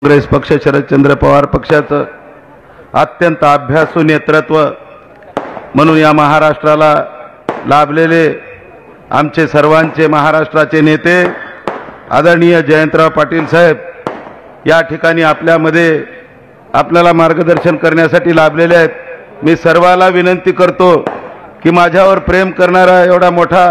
काँग्रेस पक्ष शरदचंद्र पवार पक्षाचं अत्यंत अभ्यासू नेतृत्व म्हणून या महाराष्ट्राला लाभलेले आमचे सर्वांचे महाराष्ट्राचे नेते आदरणीय जयंतराव पाटील साहेब या ठिकाणी आपल्यामध्ये आपल्याला मार्गदर्शन करण्यासाठी लाभलेले आहेत। मी सर्वाला विनंती करतो की माझ्यावर प्रेम करणारा एवढा मोठा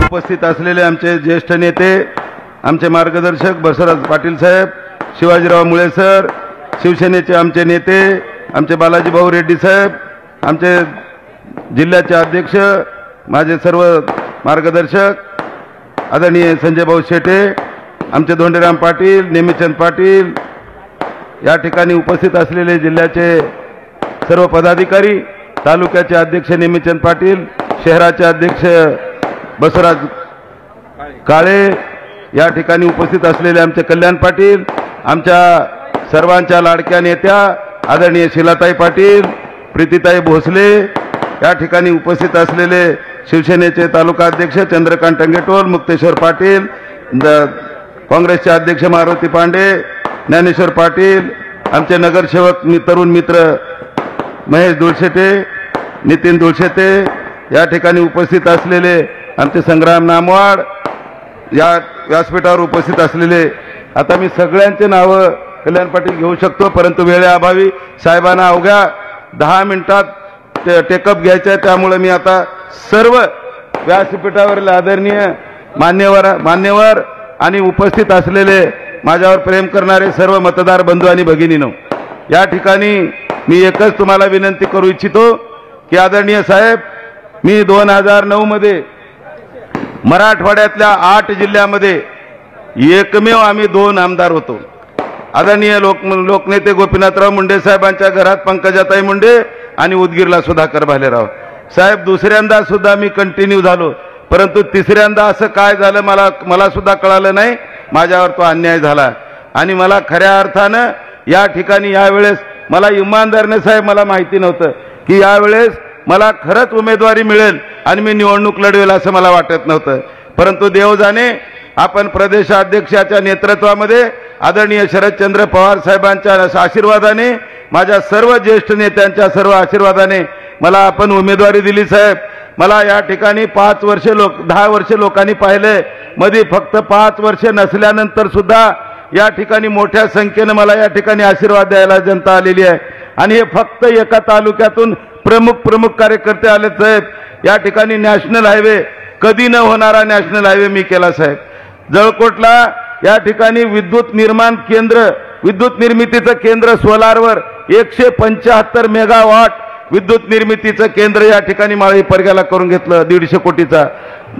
उपस्थित असलेले आमचे ज्येष्ठ नेते आमचे मार्गदर्शक बसवराज पाटील साहेब, शिवाजीराव मुळे सर, शिवसेनेचे आमचे नेते आमचे बालाजी भाऊ रेड्डी साहेब, आमचे जिल्ह्याचे अध्यक्ष, माझे सर्व मार्गदर्शक आदरणीय संजय भाऊ शेटे, आमचे धोंडेराम पाटील, नेमीचंद पाटील, या ठिकाणी उपस्थित असलेले जिल्ह्याचे सर्व पदाधिकारी, तालुक्याचे अध्यक्ष नेमीचंद पाटील, शहराचे अध्यक्ष बसवराज काळे, या ठिकाणी उपस्थित असलेले आमचे कल्याण पाटील, आमच्या सर्वांच्या लाडक्या नेत्या आदरणीय शिलाताई पाटील, प्रीतीताई भोसले, या ठिकाणी उपस्थित असलेले शिवसेनेचे तालुका अध्यक्ष चंद्रकांत टंगेटोल, मुक्तेश्वर पाटील, काँग्रेसचे अध्यक्ष मारुती पांडे, ज्ञानेश्वर पाटील, आमचे नगरसेवक तरुण मित्र महेश दुळशेटे, नितीन दुळशेटे, या ठिकाणी उपस्थित असलेले आमचे संग्राम नामवाड, या व्यासपीठावर उपस्थित असलेले, आता मी सगळ्यांचे नावं कल्याण पाटील घेऊ शकतो परंतु वेळेअभावी साहेबांना अवघ्या 10 मिनिटात टेकअप घ्यायचं आहे, त्यामुळे मी आता सर्व व्यासपीठावरील आदरणीय मान्यवर आणि उपस्थित असलेले माझ्यावर प्रेम करणारे सर्व मतदार बंधू आणि भगिनींनो, या ठिकाणी मी एकच तुम्हाला विनंती करू इच्छितो की आदरणीय साहेब, मी 2009 मध्ये मराठवाड्यातल्या 8 जिल्ह्यामध्ये एकमेव आम्ही 2 आमदार होतो। आदरणीय लोकनेते गोपीनाथराव मुंडे साहेबांच्या घरात पंकजाताई मुंडे आणि उदगीरला सुधाकर भालेराव साहेब। दुसऱ्यांदा सुद्धा मी कंटिन्यू झालो, परंतु तिसऱ्यांदा असं काय झालं मला सुद्धा कळालं नाही। माझ्यावर तो अन्याय झाला आणि मला खऱ्या अर्थानं या ठिकाणी यावेळेस मला इमानदारीने साहेब मला माहिती नव्हतं की यावेळेस मला खरंच उमेदवारी मिळेल आणि मी निवडणूक लढवेल असं मला वाटत नव्हतं, परंतु देव जाणे आपण प्रदेशाध्यक्षाच्या नेतृत्वामध्ये आदरणीय शरदचंद्र पवार साहेबांच्या आशीर्वादाने, माझ्या सर्व ज्येष्ठ नेत्यांच्या सर्व आशीर्वादाने मला आपण उमेदवारी दिली साहेब। मला या ठिकाणी 10 वर्ष लोकांनी पाहिले, मध्ये फक्त 5 वर्ष नसल्यानंतर सुद्धा या ठिकाणी मोठ्या संख्येने मला या ठिकाणी आशीर्वाद द्यायला जनता आलेली आहे आणि हे फक्त एका तालुक्यातून प्रमुख कार्यकर्ते आले साहेब। या ठिकाणी नॅशनल हायवे, कधी न होणारा नॅशनल हायवे मी केला साहेब। जळकोटला या ठिकाणी विद्युत निर्मितीचं केंद्र सोलारवर 175 मेगावॉट विद्युत निर्मितीचं केंद्र या ठिकाणी माळी परग्याला करून घेतलं 150 कोटीचा।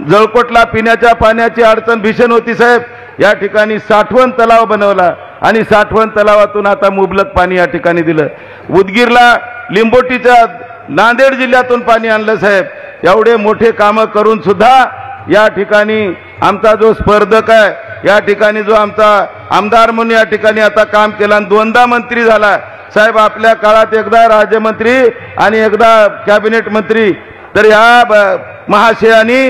जळकोटला पिण्याच्या पाण्याची अडचण भीषण होती साहेब, या ठिकाणी साठवण तलाव बनवला आणि साठवण तलावातून आता मुबलक पाणी या ठिकाणी दिलं। उदगीरला लिंबोटीच्या नांदेड जिल्ह्यातून पाणी आणलं साहेब। एवढे मोठे कामं करून सुद्धा या ठिकाणी आमचा जो स्पर्धक आहे, या ठिकाणी जो आमचा आमदार म्हणून या ठिकाणी आता काम केलं आणि 2दा मंत्री झाला साहेब। आपल्या काळात एकदा राज्यमंत्री आणि एकदा कॅबिनेट मंत्री, तर या महाशयानी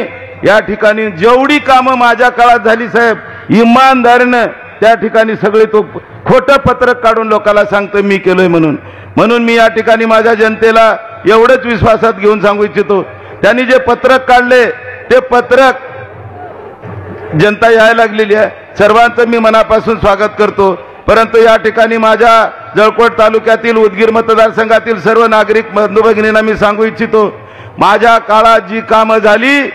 या ठिकाणी जेवढी कामं माझ्या काळात झाली साहेब, इमानदारीनं त्या ठिकाणी सगळे तो खोटं पत्रक काढून लोकांना सांगतो मी केलोय म्हणून मी या ठिकाणी माझ्या जनतेला एवढंच विश्वासात घेऊन सांगू इच्छितो, त्यांनी जे पत्रक काढले ते पत्रक जनता यायला लागलेली आहे। सर्वांचं मी मनापासून स्वागत करतो, परंतु या ठिकाणी माझ्या जळकोट तालुक्यातील उदगीर मतदारसंघातील सर्व नागरिक बंधू भगिनींना मी सांगू इच्छितो, माझ्या काळात जी कामं झाली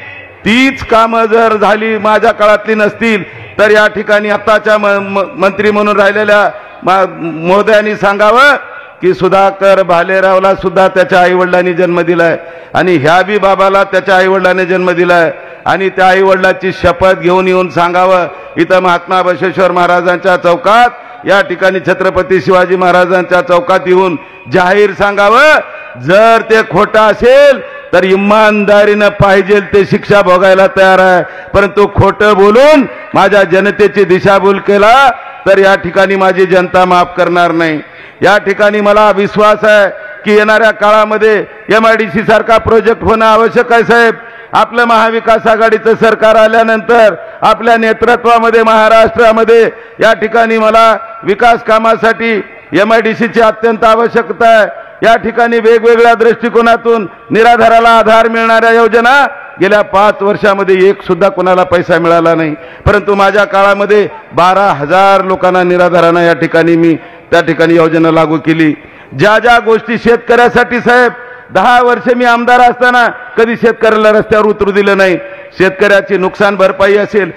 तीच कामं जर झाली माझ्या काळातली नसतील तर या ठिकाणी आताच्या मंत्री म्हणून राहिलेल्या महोदयांनी सांगावं की सुधाकर भालेरावला सुद्धा त्याच्या आईवडिलांनी जन्म दिलाय आणि ह्या बी बाबाला त्याच्या आईवडिलांनी जन्म दिलाय आणि त्या आईवडिलाची शपथ घेऊन येऊन सांगावं इथं महात्मा बसवेश्वर महाराजांच्या चौकात या ठिकाणी छत्रपती शिवाजी महाराजांच्या चौकात येऊन जाहीर सांगावं, जर ते खोटं असेल तर इमानदारीनं पाहिजे ते शिक्षा भोगायला तयार आहे, परंतु खोटं बोलून माझ्या जनतेची दिशाभूल केला तर या ठिकाणी माझी जनता माफ करणार नाही। या ठिकाणी मला विश्वास आहे की येणाऱ्या काळामध्ये MIDC सारखा प्रोजेक्ट होणं आवश्यक आहे साहेब। आपलं महाविकास आघाडीचं सरकार आल्यानंतर आपल्या नेतृत्वामध्ये महाराष्ट्रामध्ये या ठिकाणी मला विकास कामासाठी MIDCची अत्यंत आवश्यकता आहे। या ठिकाणी वेगवेगळ्या दृष्टिकोनातून निराधाराला आधार मिळणाऱ्या योजना गेल्या 5 वर्षामध्ये एक सुद्धा कोणाला पैसा मिळाला नाही, परंतु माझ्या काळामध्ये 12,000 लोकांना निराधारांना या ठिकाणी मी त्या ठिकाणी योजना लागू केली। ज्या ज्या गोष्टी शेतकऱ्यासाठी साहेब 10 वर्ष मी आमदार असताना कधी शेतकऱ्याला रस्त्यावर उतरू दिलं नाही। शेतकऱ्याची नुकसान भरपाई असेल,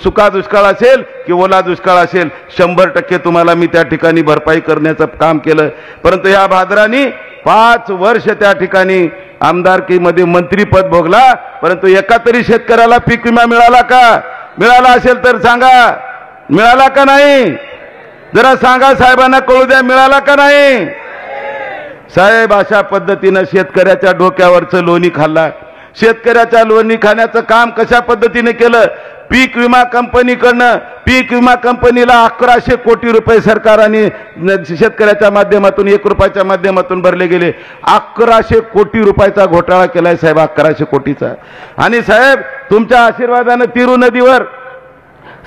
सुका दुष्काळ असेल की ओला दुष्काळ असेल, 100% तुम्हाला मी त्या ठिकाणी भरपाई करण्याचं काम केलं। परंतु या भाद्रानी 5 वर्ष त्या ठिकाणी आमदारकीमध्ये मंत्रीपद भोगला, परंतु एका तरी शेतकऱ्याला पीक विमा मिळाला का? मिळाला असेल तर सांगा, मिळाला का नाही? जरा सांगा, साहेबांना कळू द्या, मिळाला का नाही? साहेब अशा पद्धतीने शेतकऱ्याच्या डोक्यावरचं लोणी खाल्ला। शेतकऱ्याच्या लोणी खाण्याचं काम कशा पद्धतीने केलं? पीक विमा कंपनीकडनं पीक विमा कंपनीला 1100 कोटी रुपये सरकारने शेतकऱ्याच्या माध्यमातून 1 रुपयाच्या माध्यमातून भरले गेले। 1100 कोटी रुपयाचा घोटाळा केलाय साहेब, 1100 कोटीचा। आणि साहेब तुमच्या आशीर्वादाने तिरू नदीवर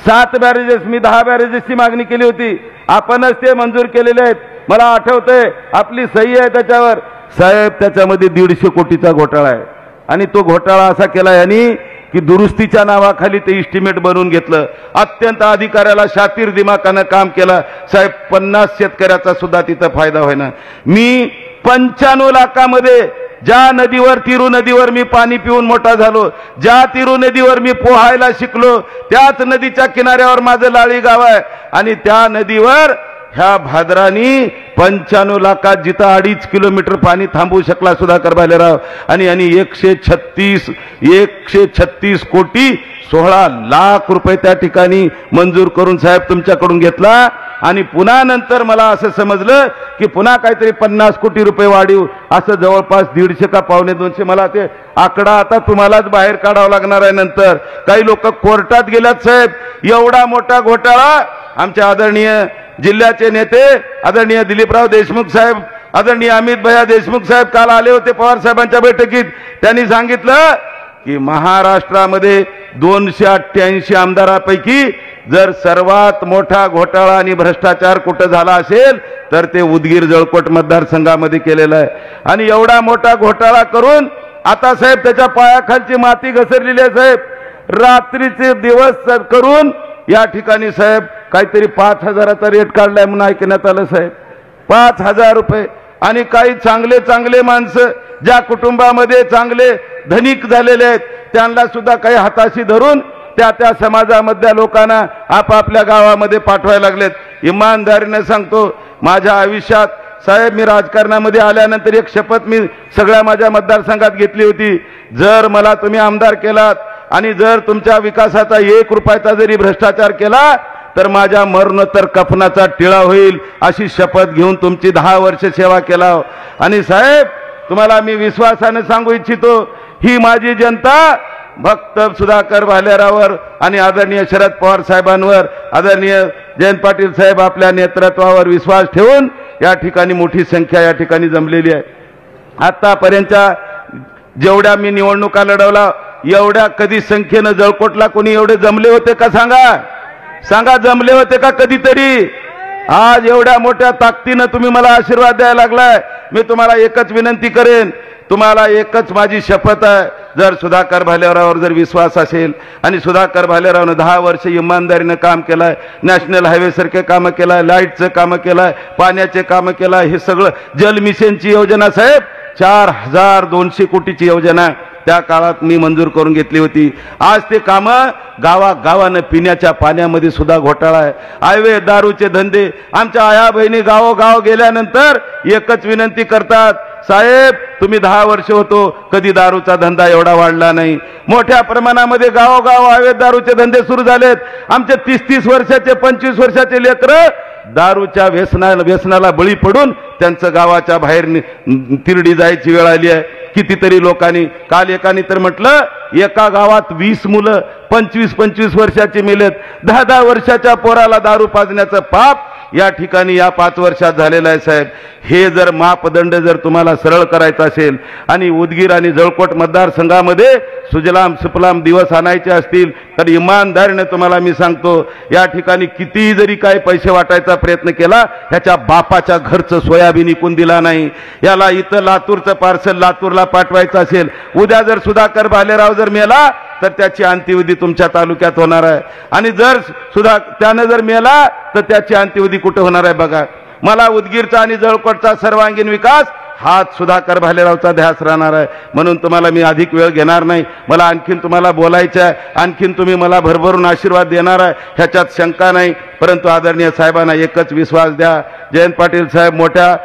7 बॅरेजेस, मी 10 बॅरेजेसची मागणी केली होती, आपणच ते मंजूर केलेले आहेत। मला आठवतंय आपली सही आहे त्याच्यावर साहेब, त्याच्यामध्ये 150 कोटीचा घोटाळा आहे। आणि तो घोटाळा असा केला यांनी की दुरुस्तीच्या नावाखाली ते इस्टिमेट बनवून घेतलं। अत्यंत अधिकाऱ्याला शातीर दिमागानं काम केलं साहेब। 50 शेतकऱ्याचा सुद्धा तिथं फायदा होईना। मी 95 लाखामध्ये ज्या नदीवर तिरू नदीवर मी पाणी पिऊन मोठा झालो, ज्या तिरू नदीवर मी पोहायला शिकलो, त्याच नदीच्या किनाऱ्यावर माझं लाळी गाव आहे। आणि त्या नदीवर ह्या भाद्रानी 95 लाखात जिथं 2.5 किलोमीटर पाणी थांबवू शकला सुधाकर भालेराव, आणि यांनी 136 कोटी 16 लाख रुपये त्या ठिकाणी मंजूर करून साहेब तुमच्याकडून घेतला। आणि पुन्हा नंतर मला असं समजलं की पुन्हा काहीतरी 50 कोटी रुपये वाढीव, असं जवळपास 150 का 1.25 मला ते आकडा आता तुम्हालाच बाहेर काढावा लागणार आहे। नंतर काही लोक कोर्टात गेल्यात साहेब। एवढा मोठा घोटाळा आमचे आदरणीय जिल्ह्याचे नेते आदरणीय दिलीपराव देशमुख साहेब, आदरणीय अमित भैया देशमुख साहेब काल आले होते पवार साहेबांच्या बैठकीत। त्यांनी सांगितलं की महाराष्ट्रामध्ये 288 आमदारांपैकी जर सर्वात मोठा घोटाळा आणि भ्रष्टाचार कुठं झाला असेल तर ते उदगीर जळकोट मतदारसंघामध्ये केलेला आहे। आणि एवढा मोठा घोटाळा करून आता साहेब त्याच्या पायाखालची माती घसरलेली आहे साहेब। रात्रीचे दिवस करून या ठिकाणी साहेब काहीतरी 5,000चा रेट काढलाय म्हणून ऐकण्यात आलं साहेब, 5,000 रुपये। आणि काही चांगले चांगले माणसं ज्या कुटुंबामध्ये चांगले धनिक झालेले आहेत त्यांना सुद्धा काही हाताशी धरून त्या समाजामधल्या लोकांना आपापल्या गावामध्ये पाठवायला लागलेत। इमानदारीने सांगतो, माझ्या आयुष्यात साहेब मी राजकारणामध्ये आल्यानंतर एक शपथ मी सगळ्या माझ्या मतदारसंघात घेतली होती, जर मला तुम्ही आमदार केलात आणि जर तुमच्या विकासाचा 1 रुपयाचा जरी भ्रष्टाचार केला तर माझ्या मरणोत्तर कफनाचा टिळा होईल, अशी शपथ घेऊन तुमची 10 वर्ष सेवा केला। आणि साहेब तुम्हाला मी विश्वासाने सांगू इच्छितो, ही माझी जनता भक्त सुधाकर भालेरावर आणि आदरणीय शरद पवार साहेबांवर, आदरणीय जयंत पाटील साहेब आपल्या नेतृत्वावर विश्वास ठेवून या ठिकाणी मोठी संख्या या ठिकाणी जमलेली आहे। आतापर्यंतच्या जेवढ्या मी निवडणुका लढवला एवढ्या कधी संख्येने जळकोटला कोणी एवढे जमले होते का? सांगा जमले होते का कधीतरी? आज एवढ्या मोठ्या ताकदीने तुम्ही मला आशीर्वाद द्यायला लागलाय। मी तुम्हाला एकच विनंती करेन, तुम्हाला एकच माझी शपथ आहे, जर सुधाकर भालेरावावर जर विश्वास असेल आणि सुधाकर भालेरावने 10 वर्ष इमानदारीने काम केलंय, नॅशनल हायवे सारखे कामं केलंय, लाईटचं कामं केलंय, पाण्याचे कामं केलंय, हे सगळं जल मिशनची योजना साहेब 4200 कोटीची योजना त्या काळात मी मंजूर करून घेतली होती। आज ते कामं गावागावाने पिण्याच्या पाण्यामध्ये सुद्धा घोटाळा आहे। हायवे दारूचे धंदे, आमच्या आया बहिणी गावोगाव गेल्यानंतर एकच विनंती करतात, साहेब तुम्ही 10 वर्ष होतो कधी दारूचा धंदा एवढा वाढला नाही। मोठ्या प्रमाणामध्ये गावोगाव हायवे दारूचे धंदे सुरू झालेत। आमचे 30-30 वर्षाचे 25 वर्षाचे लेकरं दारूच्या व्यसनाला बळी पडून त्यांचं गावाच्या बाहेर तिरडी जायची वेळ आली आहे। कितीतरी लोकांनी, काल एकाने तर म्हटलं एका गावात 20 मुलं 25-25 वर्षाची मेलेत, 10-10 वर्षाच्या पोराला दारू पाजण्याचं पाप या ठिकाणी या 5 वर्षात झालेलं आहे साहेब। हे जर मापदंड जर तुम्हाला सरळ करायचा असेल आणि उदगीर आणि जळकोट मतदारसंघामध्ये सुजलाम सुफलाम दिवस आणायचे असतील तर इमानदारीने तुम्हाला मी सांगतो, या ठिकाणी किती जरी काय पैसे वाटायचा प्रयत्न केला, ह्याच्या बापाच्या घरचं सोयाबीन इकून दिला नाही। याला इथं लातूरचं पार्सल लातूरला पाठवायचं असेल, उद्या जर सुधाकर भालेराव जर मेला तर त्याची अंत्यविधी तुमच्या तालुक्यात होणार आहे, आणि जर त्यानं जर मेला तर त्याची अंत्यविधी कुठे होणार आहे बघा। मला उदगीरचा आणि जळकोटचा सर्वांगीण विकास हाच सुधाकर भालेरावचा ध्यास राहणार आहे। म्हणून तुम्हाला मी अधिक वेळ घेणार नाही, मला आणखीन तुम्हाला बोलायचं आहे, आणखीन तुम्ही मला भरभरून आशीर्वाद देणार आहे ह्याच्यात शंका नाही। परंतु आदरणीय साहेबांना एकच विश्वास द्या, जयंत पाटील साहेब मोठ्या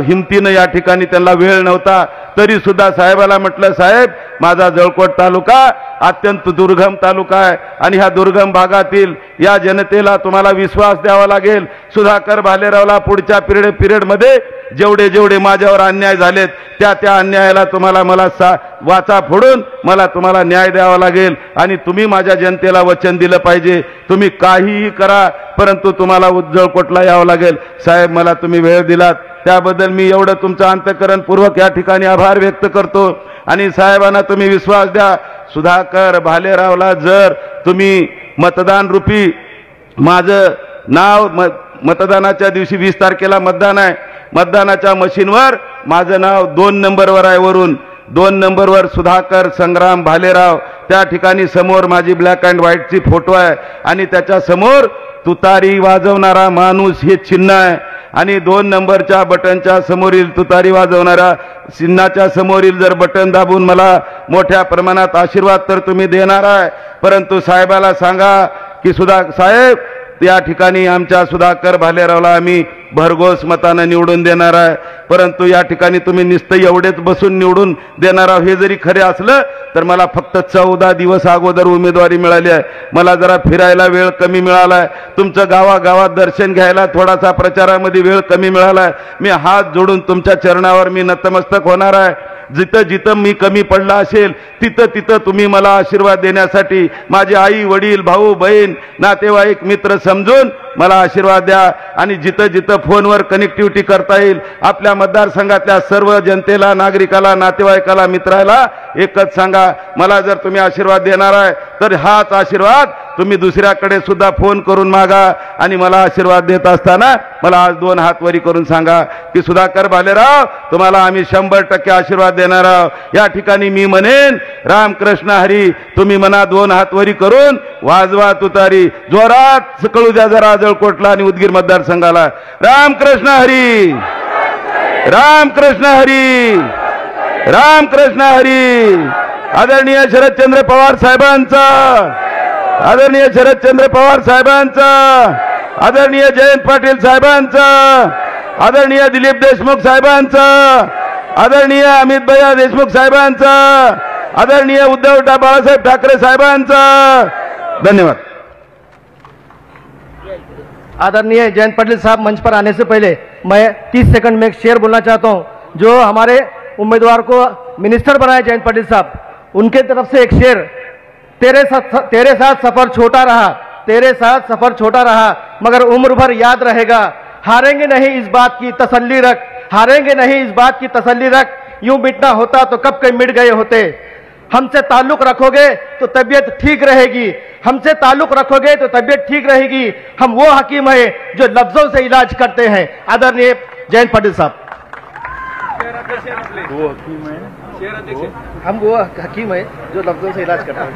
हिमतीनं या ठिकाणी त्यांना वेळ नव्हता तरी सुद्धा साहेबाला म्हटलं, साहेब माझा जळकोट तालुका अत्यंत दुर्गम तालुका आहे आणि ह्या दुर्गम भागातील या जनतेला तुम्हाला विश्वास द्यावा लागेल। सुधाकर भालेरावला पुढच्या पिरियडमध्ये जेवढे माझ्यावर अन्याय झालेत त्या अन्यायाला तुम्हाला मला वाचा फोडून मला तुम्हाला न्याय द्यावा लागेल, आणि तुम्ही माझ्या जनतेला वचन दिलं पाहिजे, तुम्ही काहीही करा परंतु तुम्हाला जळकोटला यावं लागेल। साहेब मला तुम्ही वेळ दिलात त्याबद्दल मी एवढं तुमचं अंतःकरणपूर्वक या ठिकाणी आभार व्यक्त करतो। आणि साहेबांना तुम्ही विश्वास द्या, सुधाकर भालेरावला जर तुम्ही मतदान रूपी माझं नाव मतदानाच्या दिवशी 20 तारखेला मतदान आहे, मतदानाच्या मशीनवर माझं नाव 2 नंबरवर आहे, वरून 2 नंबरवर सुधाकर संग्राम भालेराव, त्या ठिकाणी समोर माझी ब्लॅक अँड व्हाईटची फोटो आहे आणि त्याच्या समोर तुतारी वाजवणारा माणूस हे चिन्ह आहे, आणि 2 नंबरच्या बटनच्या समोरील तुतारी वाजवणारा चिन्हाच्या समोरील जर बटन दाबून मला मोठ्या प्रमाणात आशीर्वाद तर तुम्ही देणार आहे। परंतु साहेबाला सांगा की साहेब या ठिकाणी आमच्या सुधाकर भालेरावला आम्ही भरघोस मताने निवडून देणार आहे, परंतु या ठिकाणी तुम्ही नुसतं एवढेच बसून निवडून देणार आहोत हे जरी खरे असलं तर मला फक्त 14 दिवस अगोदर उमेदवारी मिळाली आहे, मला जरा फिरायला वेळ कमी मिळाला आहे, तुमचं गावागावात दर्शन घ्यायला थोडासा प्रचारामध्ये वेळ कमी मिळाला आहे। मी हात जोडून तुमच्या चरणावर मी नतमस्तक होणार आहे। जिथं जिथं मी कमी पडला असेल तिथं तुम्ही मला आशीर्वाद देण्यासाठी माझे आई वडील भाऊ बहीण नातेवाईक मित्र समजून मला आशीर्वाद द्या, आणि जिथं जिथं फोनवर कनेक्टिव्हिटी करता येईल आपल्या मतदारसंघातल्या सर्व जनतेला नागरिकाला नातेवाईकाला मित्राला एकच सांगा, मला जर तुम्ही आशीर्वाद देणार आहे तर हाच आशीर्वाद तुम्ही दुसऱ्याकडे सुद्धा फोन करून मागा, आणि मला आशीर्वाद देत असताना मला आज 2 हात वरी करून सांगा की सुधाकर भालेराव तुम्हाला आम्ही 100% आशीर्वाद देणार आहोत। या ठिकाणी मी म्हणेन रामकृष्ण हरी, तुम्ही म्हणा 2 हात वरी करून वाजवा तुतारी, जोरात कळू द्या जरा जळकोटला आणि उदगीर मतदारसंघाला, रामकृष्ण हरी, रामकृष्ण हरी, रामकृष्ण हरी। आदरणीय शरदचंद्र पवार साहेबांचा, आदरणीय शरदचंद्र पवार साहेबांचा, आदरणीय जयंत पाटील साहेबांचा, आदरणीय दिलीप देशमुख साहेबांचा, आदरणीय अमित भैया देशमुख साहेबांचा, आदरणीय उद्धव बाळासाहेब ठाकरे साहेबांचा। धन्यवाद। आदरणीय जयंत पाटिल साहब मंच पर आने से पहले मैं 30 सेकंड में एक शेर बोलना चाहता हूं। जो हमारे उम्मीदवार को मिनिस्टर बनाए जयंत पाटिल साहब, उनके तरफ से एक शेर, तेरे साथ सफर छोटा रहा, तेरे साथ सफर छोटा रहा मगर उम्र भर याद रहेगा, हारेंगे नहीं इस बात की तसल्ली रख, हारेंगे नहीं इस बात की तसल्ली रख, यूं मिटना होता तो कब के मिट गए होते। हमसे ताल्लुक रखोगे तो तबीयत ठीक रहेगी, हमसे ताल्लुक रखोगे तो तबीयत ठीक रहेगी। हम वो हकीम है जो लफ्जों से इलाज करते हैं। आदरणीय जयंत पाटिल साहब। हम वो हकीम है जो लफ्जों से इलाज करते हैं।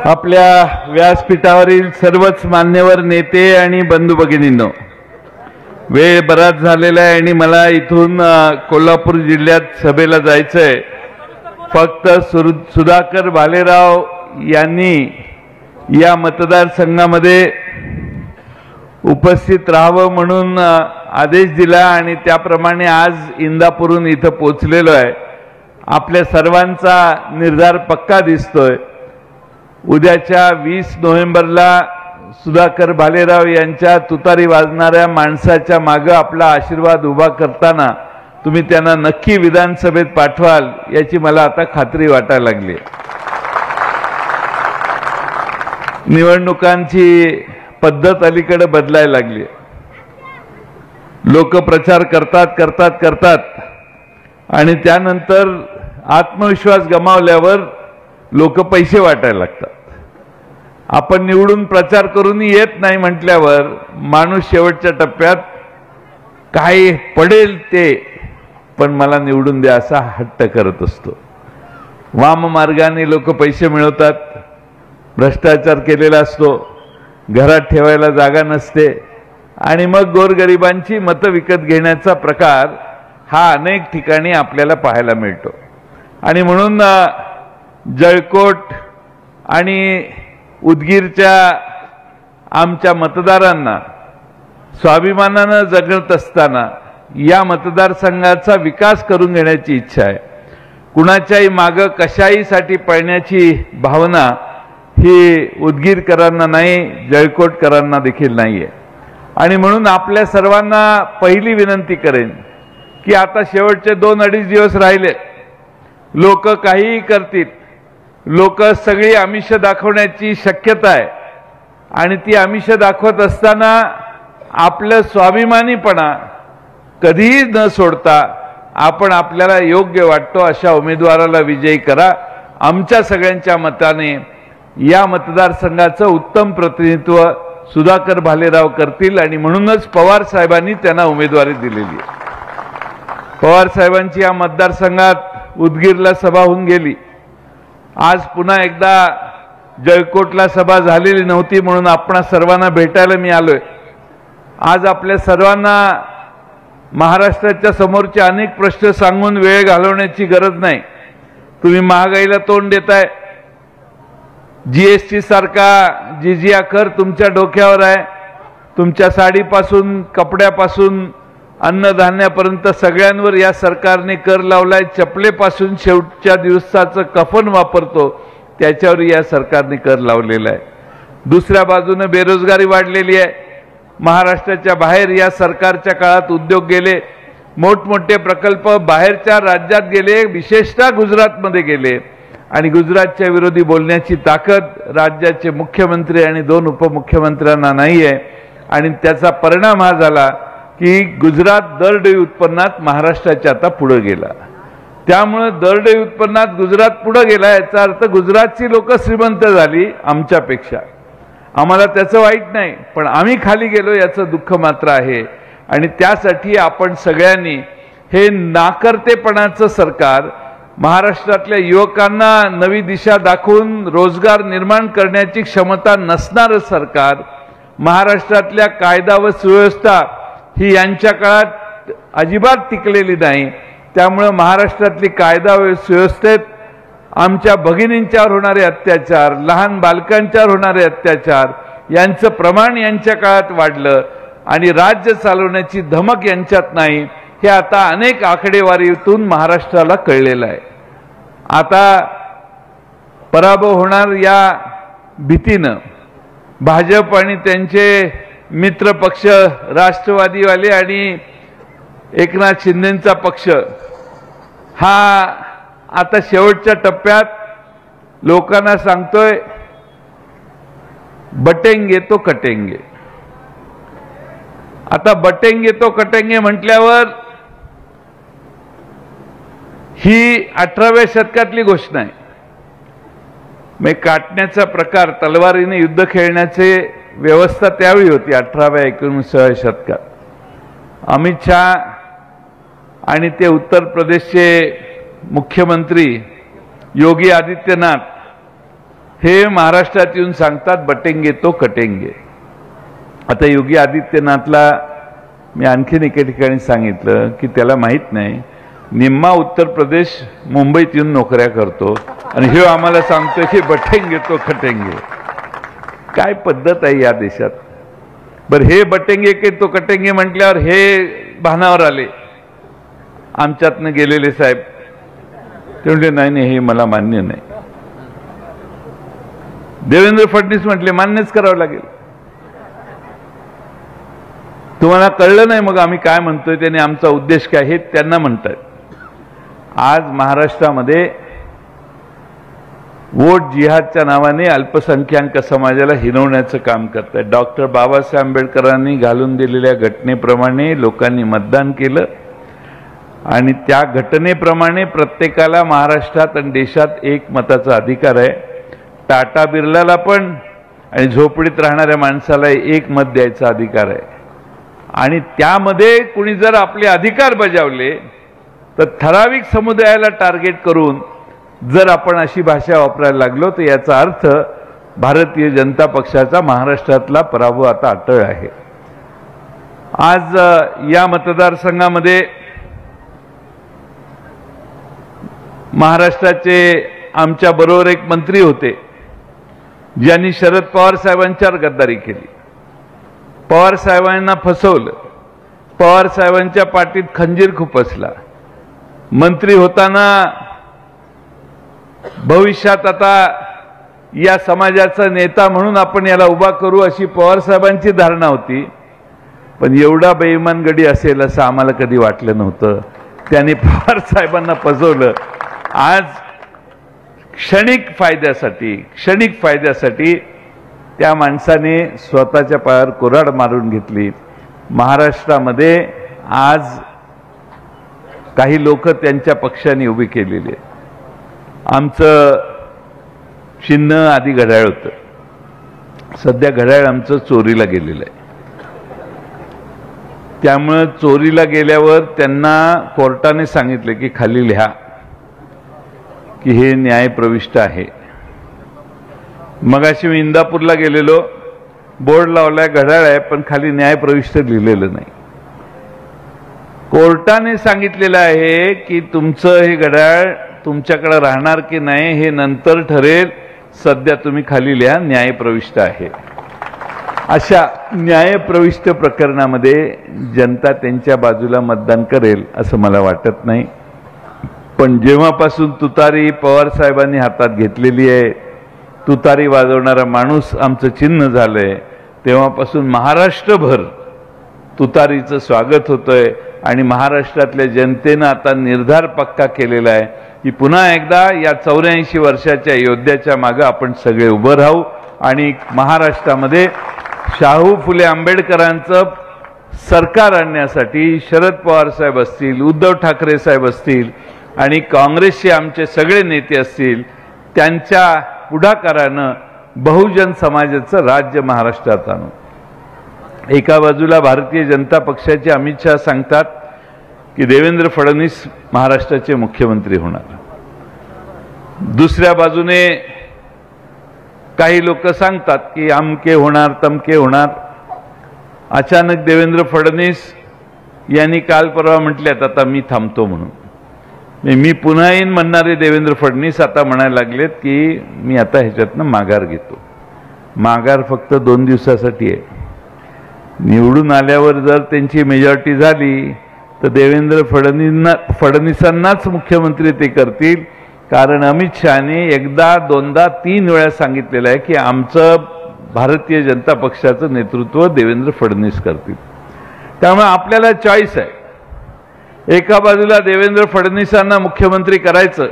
आपल्या व्यासपीठावरील सर्वच मान्यवर नेते आणि बंधू भगिनींनो, वेळ बराच झालेला आहे आणि मला इथून कोल्हापूर जिल्ह्यात सभेला जायचंय। फक्त सुधाकर भालेराव यांनी या मतदारसंघामध्ये उपस्थित राहावं म्हणून आदेश दिला आणि त्याप्रमाणे आज इंदापूरहून इथं पोहोचलेलो आहे। आपल्या सर्वांचा निर्धार पक्का दिसतोय। उद्याच्या 20 नोव्हेंबरला सुधाकर भालेराव यांच्या तुतारी वाजणाऱ्या माणसाच्या मागे आपला आशीर्वाद उभा करताना तुम्ही त्यांना नक्की विधानसभेत पाठवाल याची मला आता खात्री वाटायला लागली. निवडणुकांची पद्धत अलीकडे बदलायला लागली. लोक प्रचार करतात आणि त्यानंतर आत्मविश्वास गमावल्यावर लोक पैसे वाटायला लागतात. आपण निवडून प्रचार करून येत नाही म्हटल्यावर माणूस शेवटच्या टप्प्यात काय पडेल ते पण मला निवडून द्या असा हट्ट करत असतो. वाम मार्गाने लोक पैसे मिळवतात, भ्रष्टाचार केलेला असतो, घरात ठेवायला जागा नसते आणि मग गोरगरिबांची मतं विकत घेण्याचा प्रकार हा अनेक ठिकाणी आपल्याला पाहायला मिळतो. आणि म्हणून जळकोट आणि उदगीरच्या आमच्या मतदारांना स्वाभिमानानं जगत असताना या मतदारसंघाचा विकास करून घेण्याची इच्छा आहे. कुणाच्याही मागं कशाहीसाठी पळण्याची भावना ही उदगीरकरांना नाही, जळकोटकरांना देखील नाहीये. आणि म्हणून आपल्या सर्वांना पहिली विनंती करेन की आता शेवटचे 2-2.5 दिवस राहिले. लोक काहीही करतील, लोक सगळी आमिष दाखवण्याची शक्यता आहे आणि ती आमिष दाखवत असताना आपलं स्वाभिमानीपणा कधीही न सोडता आपण आपल्याला योग्य वाटतो अशा उमेदवाराला विजयी करा. आमच्या सगळ्यांच्या मताने या मतदारसंघाचं उत्तम प्रतिनिधित्व सुधाकर भालेराव करतील आणि म्हणूनच पवार साहेबांनी त्यांना उमेदवारी दिलेली आहे. पवार साहेबांची या मतदारसंघात उदगीरला सभा होऊन गेली. आज पुन्हा एकदा जळकोटला सभा झालेली नव्हती म्हणून आपण सर्वांना भेटायला मी आलोय. आज आपल्या सर्वांना महाराष्ट्राच्या समोरचे अनेक प्रश्न सांगून वेळ घालवण्याची गरज नाही. तुम्ही महागाईला तोंड देताय, जीएसटी सारखा जिजिया कर तुमच्या डोक्यावर आहे. तुमच्या साडीपासून कपड्यापासून अन्नधान्यापर्यंत सगळ्यांवर या सरकारने कर लावलाय. चपलेपासून शेवटच्या दिवसाचं कफन वापरतो त्याच्यावर या सरकारने कर लावलेला आहे. दुसऱ्या बाजूने बेरोजगारी वाढलेली आहे. महाराष्ट्राच्या बाहेर या सरकारच्या काळात उद्योग गेले, मोठमोठे प्रकल्प बाहेरच्या राज्यात गेले, विशेषतः गुजरातमध्ये गेले आणि गुजरातच्या विरोधी बोलण्याची ताकद राज्याचे मुख्यमंत्री आणि 2 उपमुख्यमंत्र्यांना नाही आहे. आणि त्याचा परिणाम हा झाला की गुजरात दरडोई उत्पन्नात महाराष्ट्राच्या आता पुढे गेला. त्यामुळे दरडोई उत्पन्नात गुजरात पुढे गेला याचा अर्थ गुजरातची लोक श्रीमंत झाली आमच्यापेक्षा. आम्हाला त्याचं वाईट नाही, पण आम्ही खाली गेलो याचं दुःख मात्र आहे. आणि त्यासाठी आपण सगळ्यांनी हे नाकर्तेपणाचं सरकार, महाराष्ट्रातल्या युवकांना नवी दिशा दाखवून रोजगार निर्माण करण्याची क्षमता नसणारं सरकार, महाराष्ट्रातल्या कायदा व सुव्यवस्था ही यांच्या काळात अजिबात टिकलेली नाही. त्यामुळे महाराष्ट्रातली कायदा व सुव्यवस्थेत आमच्या भगिनींच्यावर होणारे अत्याचार, लहान बालकांच्यावर होणारे अत्याचार यांचं प्रमाण यांच्या काळात वाढलं आणि राज्य चालवण्याची धमक यांच्यात नाही हे आता अनेक आकडेवारीतून महाराष्ट्राला कळलेलं आहे. आता पराभव होणार या भीतीनं भाजप आणि त्यांचे मित्र पक्ष राष्ट्रवादीवाले आणि एकनाथ शिंदेंचा पक्ष हा आता शेवटच्या टप्प्यात लोकांना सांगतोय बटेंगे तो कटेंगे. आता बटेंगे तो कटेंगे म्हटल्यावर ही 18व्या शतकातली घोषणा आहे. मग काटण्याचा प्रकार, तलवारीने युद्ध खेळण्याचे व्यवस्था त्यावेळी होती 18व्या 19व्या शतकात. अमित शहा आणि ते उत्तर प्रदेशचे मुख्यमंत्री योगी आदित्यनाथ हे महाराष्ट्रात येऊन सांगतात बटेंगे तो कटेंगे. आता योगी आदित्यनाथला मी आणखीन एके ठिकाणी सांगितलं की त्याला माहित नाही, निम्मा उत्तर प्रदेश मुंबईत येऊन नोकऱ्या करतो आणि हे आम्हाला सांगतोय की बटेंगे तो कटेंगे. काय पद्धत आहे या देशात. बरं, हे बटेंगे के तो कटेंगे म्हटल्यावर हे भानावर आले आमच्यातनं गेलेले साहेब. ते म्हणजे नाही हे मला मान्य नाही. देवेंद्र फडणवीस म्हटले मान्यच करावं लागेल. तुम्हाला कळलं नाही मग आम्ही काय म्हणतोय, त्याने आमचा उद्देश काय हे त्यांना म्हणतात. आज महाराष्ट्रामध्ये वोट जिहादच्या नावाने अल्पसंख्याक समाजाला हिणवण्याचं काम करतात. डॉक्टर बाबासाहेब आंबेडकरांनी घालून दिलेल्या घटनेप्रमाणे लोकांनी मतदान केलं आणि त्या घटनेप्रमाणे प्रत्येकाला महाराष्ट्रात आणि देशात एक मताचा अधिकार आहे. टाटा बिर्लाला पण आणि झोपडीत राहणाऱ्या माणसाला एक मत द्यायचा अधिकार आहे. आणि त्यामध्ये कुणी जर आपले अधिकार बजावले तर ठराविक समुदायाला टार्गेट करून जर आपण अशी भाषा वापरायला लागलो तर याचा अर्थ भारतीय जनता पक्षाचा महाराष्ट्रातला पराभव आता अटळ आहे. आज या मतदारसंघामध्ये महाराष्ट्राचे आमच्या बरोबर एक मंत्री होते ज्यांनी शरद पवार साहेबांच्यावर गद्दारी केली, पवार साहेबांना फसवलं, पवार साहेबांच्या पाठीत खंजीर खुपसला. मंत्री होताना भविष्यात आता या समाजाचा नेता म्हणून आपण याला उभा करू अशी पवार साहेबांची धारणा होती. पण एवढा बेईमानगडी असेल असं आम्हाला कधी वाटलं नव्हतं. त्याने पवार साहेबांना फसवलं. आज क्षणिक फायद्यासाठी त्या माणसाने स्वतःच्या पायावर कुऱ्हाड मारून घेतली. महाराष्ट्रामध्ये आज काही लोक त्यांच्या पक्षाने उभी केलेली आहेत. आमचं चिन्ह आधी घड्याळ होतं, सध्या घड्याळ आमचं चोरीला गेलेलं आहे. त्यामुळे चोरीला गेल्यावर त्यांना कोर्टाने सांगितले की खाली लिहा की हे न्यायप्रविष्ट आहे. मगाशी मी इंदापूरला गेलेलो, बोर्ड लावलाय घड्याळ आहे पण खाली न्यायप्रविष्ट लिहिलेलं नाही. कोर्टाने सांगितलेलं आहे की तुमचं हे घड्याळ तुमच्याकडे राहणार की नाही हे नंतर ठरेल, सध्या तुम्ही खाली लिहा न्यायप्रविष्ट आहे. अशा न्यायप्रविष्ट प्रकरणामध्ये जनता त्यांच्या बाजूला मतदान करेल असं मला वाटत नाही. पण जेव्हापासून तुतारी पवार साहेबांनी हातात घेतलेली आहे, तुतारी वाजवणारा माणूस आमचं चिन्ह झालंय, तेव्हापासून महाराष्ट्रभर तुतारीचं स्वागत होतंय. आणि महाराष्ट्रातल्या जनतेनं आता निर्धार पक्का केलेला आहे की पुन्हा एकदा या 84 वर्षाच्या योद्ध्याच्या मागे आपण सगळे उभं राहू आणि महाराष्ट्रामध्ये शाहू फुले आंबेडकरांचं सरकार आणण्यासाठी शरद पवार साहेब असतील, उद्धव ठाकरे साहेब असतील आणि काँग्रेसचे आमचे सगळे नेते असतील, त्यांच्या पुढाकारानं बहुजन समाजाचं राज्य महाराष्ट्रात आणू. एका बाजूला भारतीय जनता पक्षाचे अमित शहा सांगतात की देवेंद्र फडणवीस महाराष्ट्राचे मुख्यमंत्री होणार. दुसऱ्या बाजूने काही लोक सांगतात की अमके होणार तमके होणार. अचानक देवेंद्र फडणवीस यांनी काल परवा म्हटल्यात आता मी थांबतो म्हणून. मी पुन्हा येईन म्हणणारे देवेंद्र फडणवीस आता म्हणायला लागलेत की मी आता ह्याच्यातनं माघार घेतो. माघार फक्त 2 दिवसासाठी आहे. निवडून आल्यावर जर त्यांची मेजॉरिटी झाली तर देवेंद्र फडणवीसांनाच मुख्यमंत्री ते करतील. कारण अमित शहाने एकदा 2दा 3 वेळा सांगितलेलं आहे की आमचं भारतीय जनता पक्षाचं नेतृत्व देवेंद्र फडणवीस करतील. त्यामुळे आपल्याला चॉईस आहे. एका बाजूला देवेंद्र फडणवीसांना मुख्यमंत्री करायचं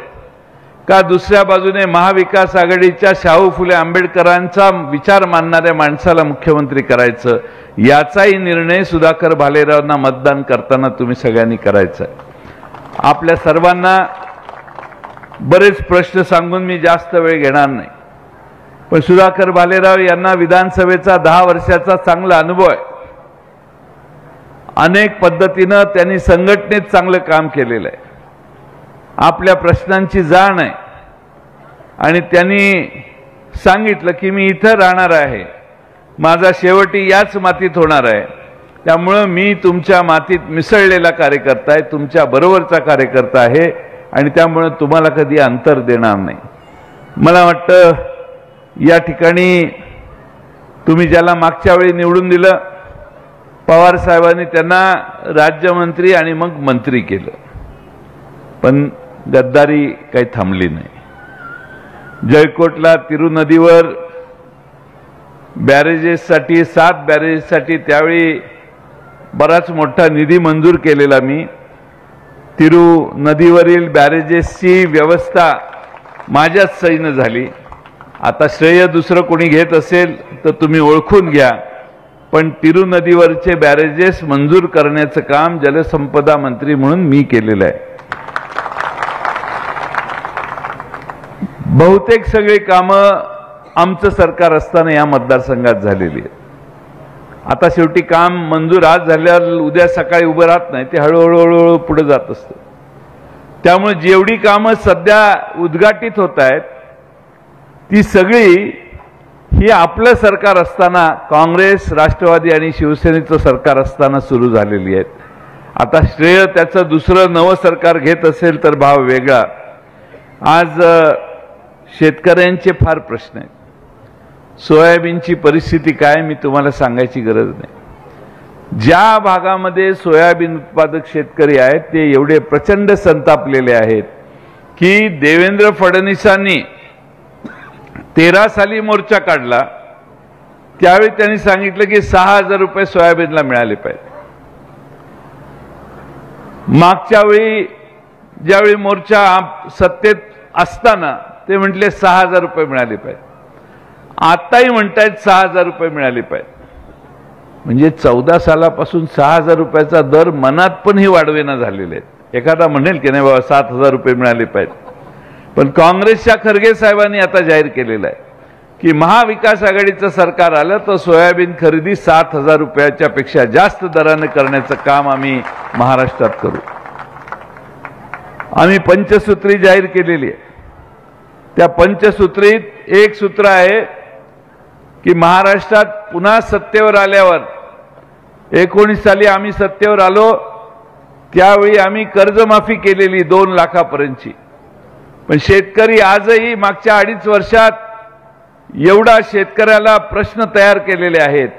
का दुसऱ्या बाजूने महाविकास आघाडीच्या शाहू फुले आंबेडकरांचा विचार मानणाऱ्या माणसाला मुख्यमंत्री करायचं, याचाही निर्णय सुधाकर भालेरावांना मतदान करताना तुम्ही सगळ्यांनी करायचा आहे. आपल्या सर्वांना बरेच प्रश्न सांगून मी जास्त वेळ घेणार नाही, पण सुधाकर भालेराव यांना विधानसभेचा 10 वर्षाचा चांगला अनुभव आहे. अनेक पद्धतीनं त्यांनी संघटनेत चांगलं काम केलेलं आहे. आपल्या प्रश्नांची जाण आहे आणि त्यांनी सांगितलं की मी इथं राहणार आहे, माझा शेवटी याच मातीत होणार आहे, त्यामुळं मी तुमच्या मातीत मिसळलेला कार्यकर्ता आहे, तुमच्या बरोबरचा कार्यकर्ता आहे आणि त्यामुळं तुम्हाला कधी अंतर देणार नाही. मला वाटतं या ठिकाणी तुम्ही ज्याला मागच्या वेळी निवडून दिलं, पवार साहेबांनी त्यांना राज्यमंत्री आणि मग मंत्री केलं, पण गद्दारी काही थांबली नाही. जयकोटला तिरू नदीवर बॅरेजेससाठी 7 बॅरेजेससाठी त्यावेळी बराच मोठा निधी मंजूर केलेला मी. तिरू नदीवरील बॅरेजेसची व्यवस्था माझ्याच सहीनं झाली. आता श्रेय दुसरं कोणी घेत असेल तर तुम्ही ओळखून घ्या, पण तिरू नदीवरचे बॅरेजेस मंजूर करण्याचं काम जलसंपदा मंत्री म्हणून मी केलेलं आहे. बहुतेक सगळे कामं आमचं सरकार असताना या मतदारसंघात झालेली आहेत. आता शेवटी काम मंजूर आज झाल्यावर उद्या सकाळी उभं राहत नाही, ते हळूहळू पुढे जात असतं. त्यामुळे जेवढी कामं सध्या उद्घाटित होत आहेत ती सगळी ही आपलं सरकार असताना, काँग्रेस, राष्ट्रवादी आणि शिवसेनेचं सरकार असताना सुरू झालेली आहेत. आता श्रेय त्याचं दुसरं नवं सरकार घेत असेल तर भाव वेगळा. आज शेतकऱ्यांचे फार प्रश्न आहेत. सोयाबीनची परिस्थिती काय मी तुम्हाला सांगायची गरज नाही. ज्या भागामध्ये सोयाबीन उत्पादक शेतकरी आहेत ते एवढे प्रचंड संतापलेले आहेत की देवेंद्र फडणवीसांनी 13 साली मोर्चा काढला त्यावेळी त्यांनी सांगितलं की 6,000 रुपये सोयाबीनला मिळाले पाहिजे. मागच्या वेळी ज्यावेळी मोर्चा सत्तेत असताना ते म्हटले 6,000 रुपये मिळाले पाहिजे. आताही म्हणतायत 6,000 रुपये मिळाले पाहिजे. म्हणजे 14 सालापासून 6,000 रुपयाचा दर मनात पण ही वाढवेना झालेले आहेत. एखादा म्हणेल की नाही बाबा 7,000 रुपये मिळाले पाहिजे, पण काँग्रेसच्या खरगे साहेबांनी आता जाहीर केलेलं आहे की महाविकास आघाडीचं सरकार आलं तर सोयाबीन खरेदी 7,000 रुपयाच्या पेक्षा जास्त दराने करण्याचं काम आम्ही महाराष्ट्रात करू. आम्ही पंचसूत्री जाहीर केलेली आहे. त्या पंचसूत्रीत एक सूत्र आहे की महाराष्ट्रात पुन्हा सत्तेवर आल्यावर 19 साली आम्ही सत्तेवर आलो त्यावेळी आम्ही कर्जमाफी केलेली 2 लाखापर्यंतची. पण शेतकरी आजही मागच्या 2.5 वर्षात एवढा शेतकऱ्याला प्रश्न तयार केलेले आहेत,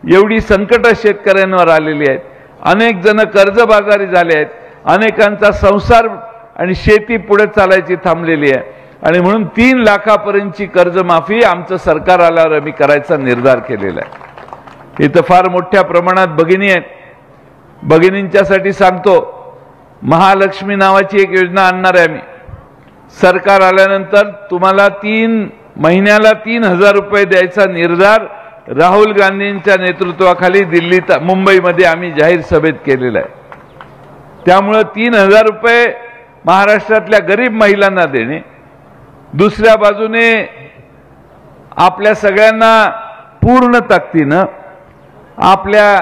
एवढी संकट शेतकऱ्यांवर आलेली आहेत. अनेक जण कर्जबाजारी झाले आहेत, अनेकांचा संसार आणि शेती पुढे चालायची थांबलेली आहे. आणि म्हणून 3 लाखापर्यंतची कर्जमाफी आमचं सरकार आल्यावर आम्ही करायचा निर्धार केलेला आहे. इथं फार मोठ्या प्रमाणात भगिनी आहेत. भगिनींच्यासाठी सांगतो, महालक्ष्मी नावाची एक योजना आणणार आहे आम्ही. सरकार आल्यानंतर तुम्हाला 3 महिन्याला 3,000 रुपये द्यायचा निर्धार राहुल गांधींच्या नेतृत्वाखाली दिल्लीत, मुंबईमध्ये आम्ही जाहीर सभेत केलेला आहे. त्यामुळे 3,000 रुपये महाराष्ट्रातल्या गरीब महिलांना देणे, दुसऱ्या बाजूने आपल्या सगळ्यांना पूर्ण ताकदीनं आपल्या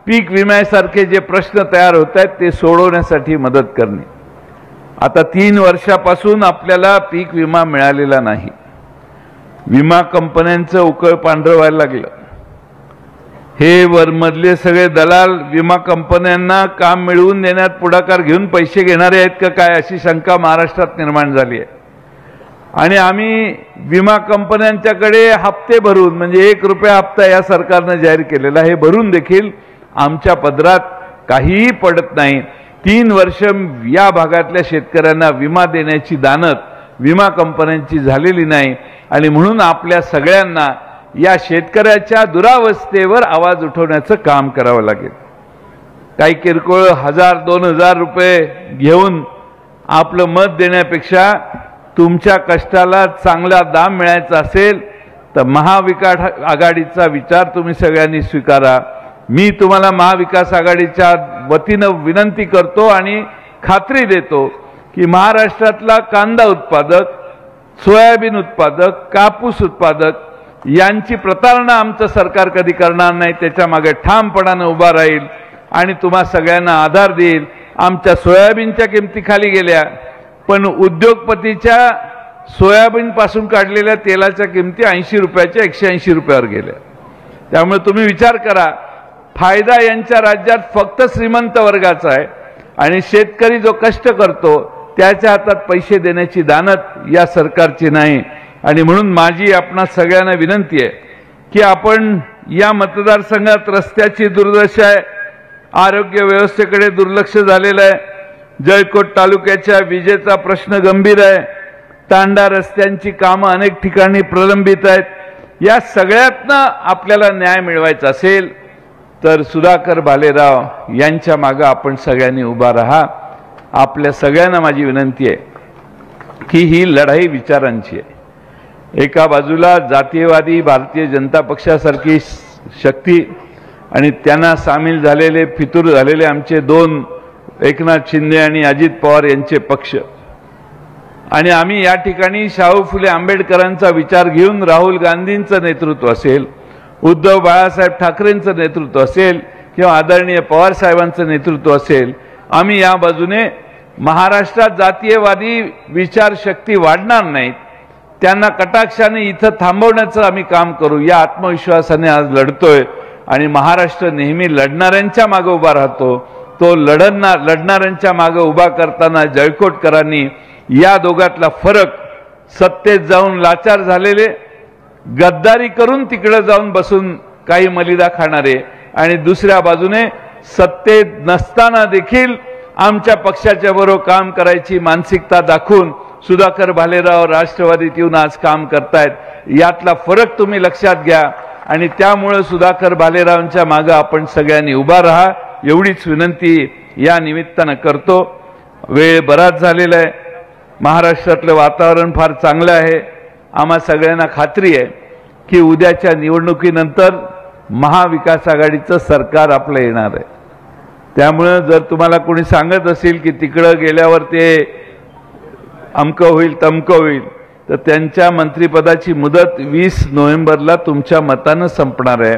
पीक विम्यासारखे जे प्रश्न तयार होत आहेत ते सोडवण्यासाठी मदत करणे. आता 3 वर्षापासून आपल्याला पीक विमा मिळालेला नाही. विमा कंपन्यांचं उकळ पांढरं व्हायला लागलं. हे वरमधले सगळे दलाल विमा कंपन्यांना काम मिळवून देण्यात पुढाकार घेऊन पैसे घेणारे आहेत का काय अशी शंका महाराष्ट्रात निर्माण झाली आहे. आणि आम्ही विमा कंपन्यांच्याकडे हप्ते भरून, म्हणजे 1 रुपया हप्ता या सरकारनं जाहीर केलेला, हे भरून देखील आमच्या पदरात काहीही पडत नाही. 3 वर्ष या भागातल्या शेतकऱ्यांना विमा देण्याची दानत विमा कंपन्यांची झालेली नाही. आणि म्हणून आपल्या सगळ्यांना या शेतकऱ्याच्या दुरावस्थेवर आवाज उठवण्याचं काम करावं लागेल. काही किरकोळ 1,000-2,000 रुपये घेऊन आपलं मत देण्यापेक्षा तुमच्या कष्टाला चांगला दाम मिळायचा असेल तर महाविकास आघाडीचा विचार तुम्ही सगळ्यांनी स्वीकारा. मी तुम्हाला महाविकास आघाडीच्या वतीनं विनंती करतो आणि खात्री देतो की महाराष्ट्रातला कांदा उत्पादक, सोयाबीन उत्पादक, कापूस उत्पादक यांची प्रतारणा आमचं सरकार कधी करणार नाही. त्याच्या मागे ठामपणानं उभा राहील आणि तुम्हा सगळ्यांना आधार देईल. आमच्या सोयाबीनच्या किमती खाली गेल्या, पण उद्योगपतीच्या सोयाबीन पासून काढलेल्या तेलाच्या किमती 80 रुपयाच्या 180 रुपयावर गेल्या. त्यामुळे तुम्ही विचार करा, फायदा यांच्या राज्यात फक्त श्रीमंत वर्गाचा आहे आणि शेतकरी जो कष्ट करतो त्याच्या हातात पैसे देण्याची दानत या सरकारची नाही. आणि म्हणून माझी आपणा सगळ्यांना विनंती आहे की आपण या मतदारसंघात रस्त्याची दुर्दशा आहे, आरोग्य व्यवस्थेकडे दुर्लक्ष झालेलं आहे, जळकोट तालुक्याच्या विजेचा प्रश्न गंभीर आहे, तांडा रस्त्यांची कामं अनेक ठिकाणी प्रलंबित आहेत, या सगळ्यातनं आपल्याला न्याय मिळवायचा असेल तर सुधाकर भालेराव यांच्या मागे आपण सगळ्यांनी उभा राहा. आपल्या सगळ्यांना माझी विनंती आहे की ही लढाई विचारांची आहे. एका बाजूला जातीयवादी भारतीय जनता पक्षासारखी शक्ती आणि त्यांना सामील झालेले फितूर झालेले आमचे दोन एकनाथ शिंदे आणि अजित पवार यांचे पक्ष, आणि आम्ही या ठिकाणी शाहू फुले आंबेडकरांचा विचार घेऊन राहुल गांधींचं नेतृत्व असेल, उद्धव बाळासाहेब ठाकरेंचं नेतृत्व असेल किंवा आदरणीय पवार साहेबांचं नेतृत्व असेल, आम्ही या बाजूने महाराष्ट्रात जातीयवादी विचारशक्ती वाढणार नाहीत, त्यांना कटाक्षाने इथं थांबवण्याचं आम्ही काम करू या आत्मविश्वासाने आज लढतोय. आणि महाराष्ट्र नेहमी लढणाऱ्यांच्या मागे उभा राहतो. तो लढणाऱ्यांच्या मागे उभा करताना जळकोटकरांनी या दोघातला फरक, सत्तेत जाऊन लाचार झालेले, गद्दारी करून तिकडे जाऊन बसून काही मलिदा खाणारे, आणि दुसऱ्या बाजूने सत्तेत नसताना देखील आमच्या पक्षाच्या बरोबर काम करायची मानसिकता दाखवून सुधाकर भालेराव राष्ट्रवादीत येऊन आज काम करतायत. यातला फरक तुम्ही लक्षात घ्या आणि त्यामुळे सुधाकर भालेरावांच्या मागे आपण सगळ्यांनी उभा राहा एवढीच विनंती या निमित्तानं करतो. वेळ बराच झालेला आहे. महाराष्ट्रातलं वातावरण फार चांगलं आहे. आम्हा सगळ्यांना खात्री आहे की उद्याच्या निवडणुकीनंतर महाविकास आघाडीचं सरकार आपलं येणार आहे. त्यामुळे जर तुम्हाला कोणी सांगत असेल की तिकडं गेल्यावर ते अमकं होईल तमकं होईल, तर त्यांच्या मंत्रिपदाची मुदत 20 नोव्हेंबरला तुमच्या मतानं संपणार आहे.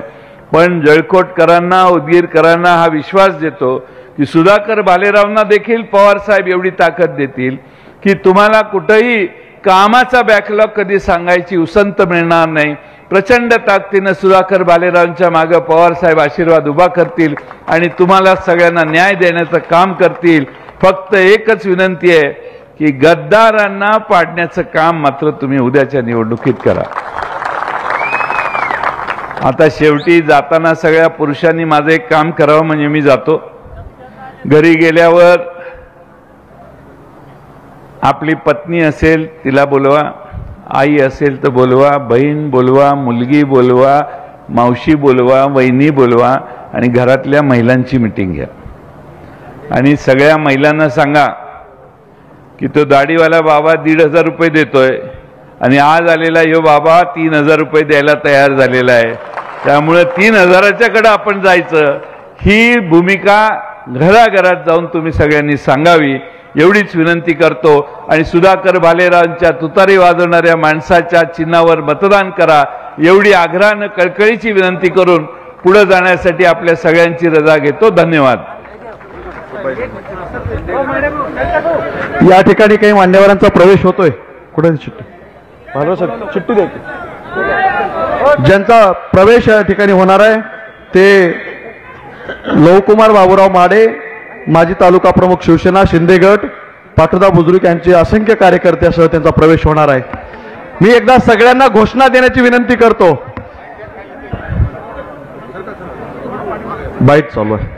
पण जळकोटकरांना, उदगीरकरांना हा विश्वास देतो की सुधाकर भालेरावांना देखील पवार साहेब एवढी ताकद देतील की तुम्हाला कुठेही कामाचा बॅकलॉग कधी सांगायची उसंत मिळणार नाही. प्रचंड ताकदीनं सुधाकर भालेरावांच्या मागे पवार साहेब आशीर्वाद उभा करतील आणि तुम्हाला सगळ्यांना न्याय देण्याचं काम करतील. फक्त एकच विनंती आहे की गद्दारांना पाडण्याचं काम मात्र तुम्ही उद्याच्या निवडणुकीत करा. आता शेवटी जाताना सगळ्या पुरुषांनी माझं एक काम करावं, म्हणजे मी जातो. घरी गेल्यावर आपली पत्नी असेल तिला बोलवा, आई असेल तर बोलवा, बहीण बोलवा, मुलगी बोलवा, मावशी बोलवा, वहिनी बोलवा आणि घरातल्या महिलांची मीटिंग घ्या आणि सगळ्या महिलांना सांगा की तो दाढीवाला बाबा 1,500 रुपये देतोय आणि आज आलेला यो बाबा 3,000 रुपये द्यायला तयार झालेला आहे. त्यामुळे 3,000च्या कडे आपण जायचं. ही भूमिका घराघरात जाऊन तुम्ही सगळ्यांनी सांगावी एवढीच विनंती करतो. आणि सुधाकर भालेरावांच्या तुतारी वाजवणाऱ्या माणसाच्या चिन्हावर मतदान करा एवढी आग्रहानं कळकळीची विनंती करून पुढे जाण्यासाठी आपल्या सगळ्यांची रजा घेतो. धन्यवाद. या ठिकाणी काही मान्यवरांचा प्रवेश होतोय. कुठे चिठ्ठी चिठ्ठी द्यायची. ज्यांचा प्रवेश या ठिकाणी होणार आहे ते लवकुमार बाबूराव माडे, माजी तालुका प्रमुख शिवसेना शिंदे गट, पात्रता बुजुर्ग यांचे असंख्य कार्यकर्त्यासह त्यांचा प्रवेश होणार आहे. मी एकदा सगळ्यांना घोषणा देण्याची विनंती करतो. बाईट चालू आहे.